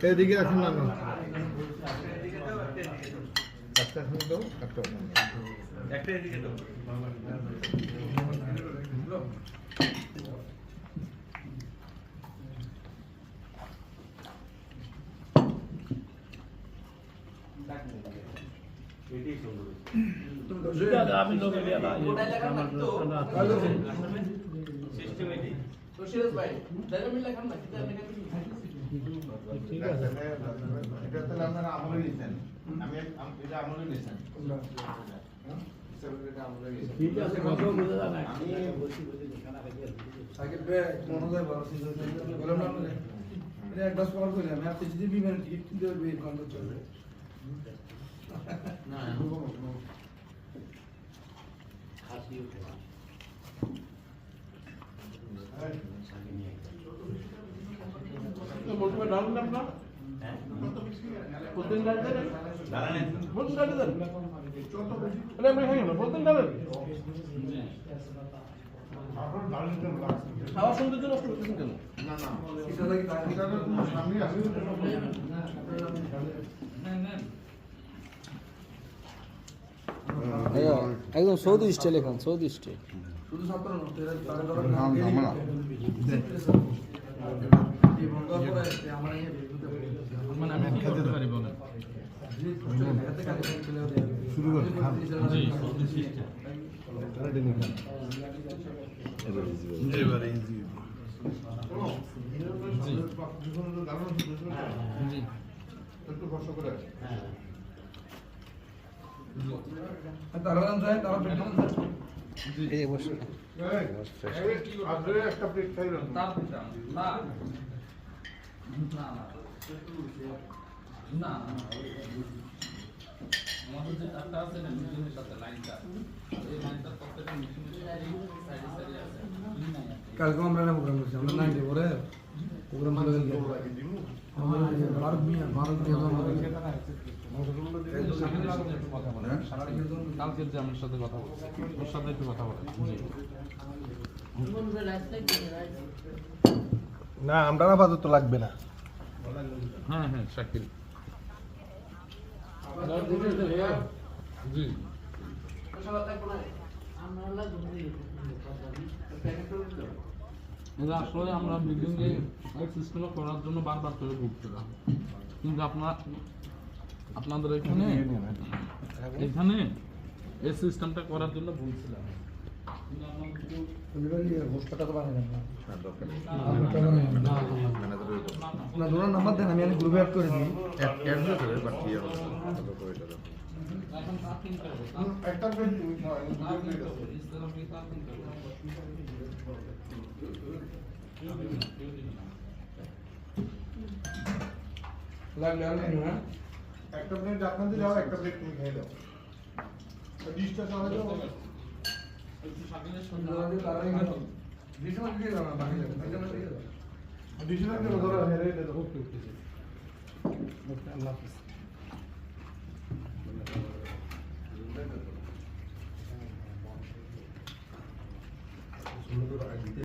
এদিকে আসুন না একটা এদিকে তো ঠিক আছে এটা তাহলে আপনারা আমলে নিছেন আমি এটা আমলে নিছেন ঠিক আছে কত বুঝা যায় না আমি বসি খানা খাই আগে বে মনে হয় বড় সিজন বললাম না মানে এটা এক দশ কল কইলাম আমি আপনি যদি বিমান টিকিট কিনতে হবে কত চলবে না খাসি উঠে তো বলতে ডাউন না আপনার হ্যাঁ প্রতিদিন ডাল দেন ডালেন বলতে ডাল দেন আরে আমি খাই না প্রতিদিন ডালেন আপনার ডালেন কেন খাওয়া শুনতে তো নষ্ট করতেছেন কেন না না এটা লাগি এটা সামনে আসে একদম সৌদি স্টাইল এখন সৌদি স্টাইল শুধু 17 মানে আমি খেতে পারি বলেন শুরু করে জি এবারে ইজি জি একটু কষ্ট করে এই বসে একটা প্লেট খাইলাম আমাদের যে চারটা আছে না মিশনের সাথে লাইনটা এই লাইনটা প্রত্যেকটা মিশনের সাইডে সাইডে আছে কালকে আমরা না প্রোগ্রাম করছি আমরা 90 পরে প্রোগ্রাম চলে গেল ভারত মিয়া কালকে যে আমার সাথে কথা বলছি ওর সাথে একটু কথা বলেন না আমরা আপাতত লাগবে না হ্যাঁ হ্যাঁ শাকিল জি এটা আসলে আমরা বিল্ডিং এ সিস্টেম করার জন্য বারবার করে ভুগছিলাম কিন্তু আপনাদের এখানে এই সিস্টেমটা করার জন্য ভুলছিলাম নাম্বার দেন আমি গ্রুপে অ্যাড করে দিই একটা একটা প্লেট আপনাদের যাও একটা প্লেট তুমি খেয়ে দাও ডিশটা সবাই দাও আল্লাহ